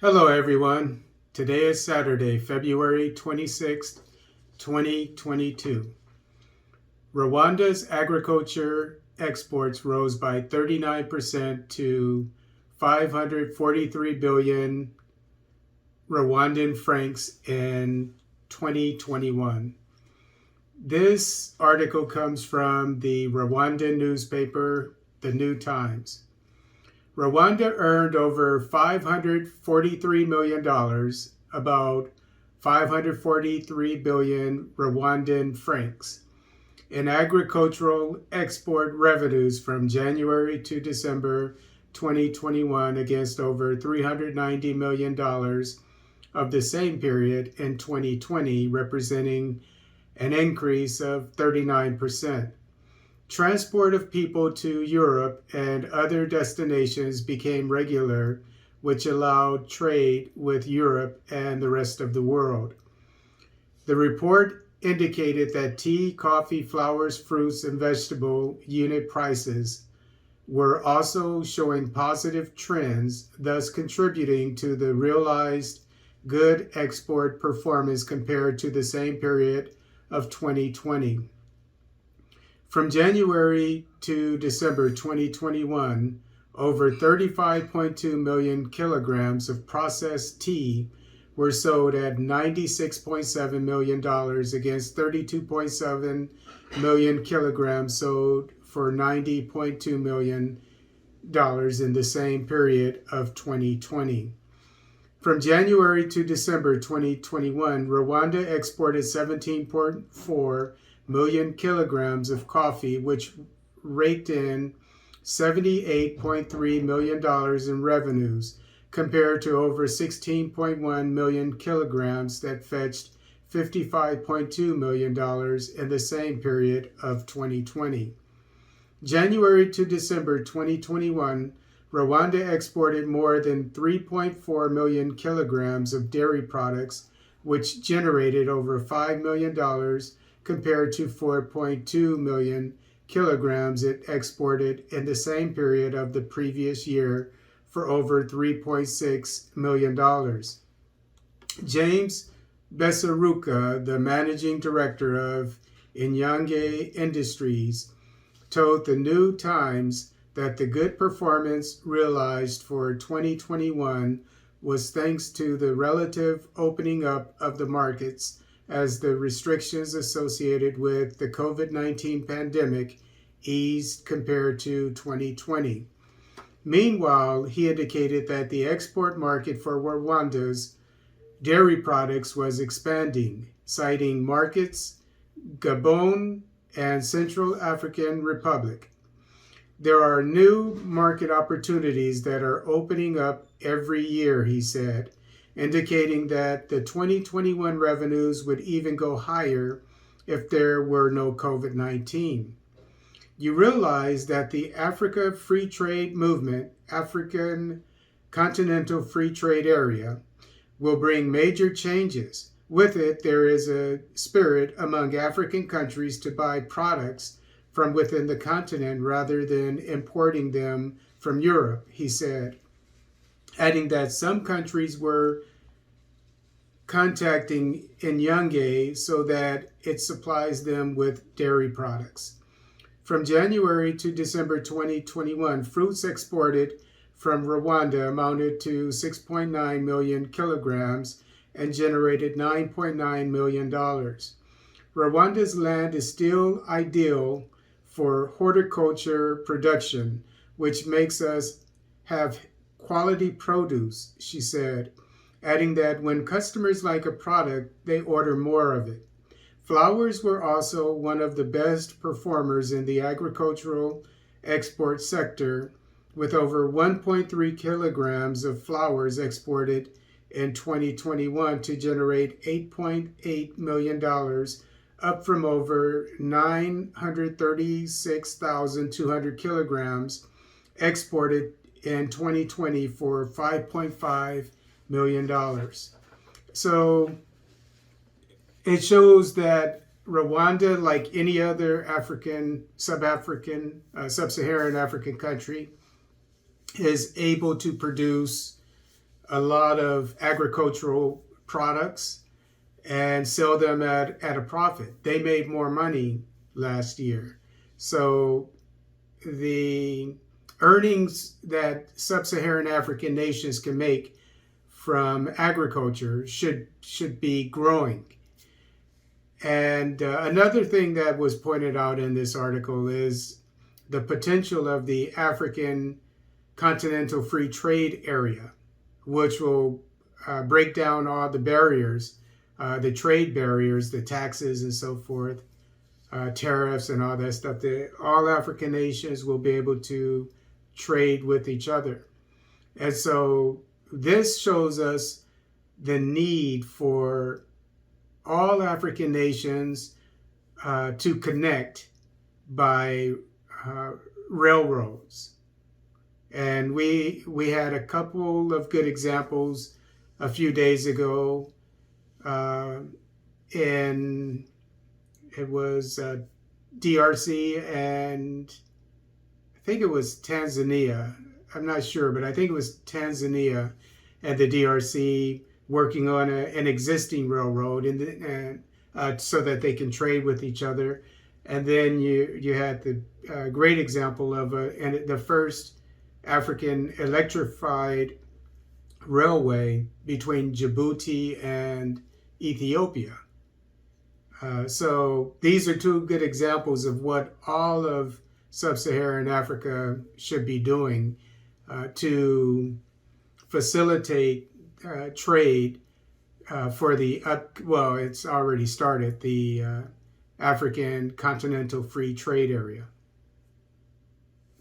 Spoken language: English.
Hello, everyone. Today is Saturday, February 26th, 2022. Rwanda's agriculture exports rose by 39% to 543 billion Rwandan francs in 2021. This article comes from the Rwandan newspaper, The New Times. Rwanda earned over $543 million, about 543 billion Rwandan francs, in agricultural export revenues from January to December 2021 against over $390 million of the same period in 2020, representing an increase of 39%. Transport of people to Europe and other destinations became regular, which allowed trade with Europe and the rest of the world. The report indicated that tea, coffee, flowers, fruits, and vegetable unit prices were also showing positive trends, thus contributing to the realized good export performance compared to the same period of 2020. From January to December 2021, over 35.2 million kilograms of processed tea were sold at $96.7 million against 32.7 million kilograms sold for $90.2 million in the same period of 2020. From January to December 2021, Rwanda exported 17.4 million kilograms of coffee, which raked in $78.3 million in revenues, compared to over 16.1 million kilograms that fetched $55.2 million in the same period of 2020. January to December 2021, Rwanda exported more than 3.4 million kilograms of dairy products, which generated over $5 million compared to 4.2 million kilograms it exported in the same period of the previous year for over $3.6 million. James Besaruka, the managing director of Inyange Industries, told the New Times that the good performance realized for 2021 was thanks to the relative opening up of the markets as the restrictions associated with the COVID-19 pandemic eased compared to 2020. Meanwhile, he indicated that the export market for Rwanda's dairy products was expanding, citing markets Gabon and Central African Republic. There are new market opportunities that are opening up every year, he said, indicating that the 2021 revenues would even go higher if there were no COVID-19. You realize that the Africa Free Trade Movement, African Continental Free Trade Area, will bring major changes. With it, there is a spirit among African countries to buy products from within the continent rather than importing them from Europe, he said, adding that some countries were contacting Inyange so that it supplies them with dairy products. From January to December 2021, fruits exported from Rwanda amounted to 6.9 million kilograms and generated $9.9 million. Rwanda's land is still ideal for horticulture production, which makes us have quality produce, she said, adding that when customers like a product, they order more of it. Flowers were also one of the best performers in the agricultural export sector, with over 1.3 kilograms of flowers exported in 2021 to generate $8.8 million, up from over 936,200 kilograms exported in 2020 for $5.5 million. So it shows that Rwanda, like any other sub-Saharan African country, is able to produce a lot of agricultural products and sell them at a profit. They made more money last year. So the earnings that sub-Saharan African nations can make from agriculture should be growing. And another thing that was pointed out in this article is the potential of the African Continental Free Trade Area, which will break down all the barriers, the trade barriers, the taxes and so forth, tariffs and all that stuff. That all African nations will be able to trade with each other. And so this shows us the need for all African nations to connect by railroads. And we had a couple of good examples a few days ago. In it was DRC and I think it was Tanzania. I'm not sure, but I think it was Tanzania and the DRC working on an existing railroad, and so that they can trade with each other. And then you had the great example of the first African electrified railway between Djibouti and Ethiopia. So these are two good examples of what all of sub-Saharan Africa should be doing to facilitate trade for well, it's already started, the African Continental Free Trade Area.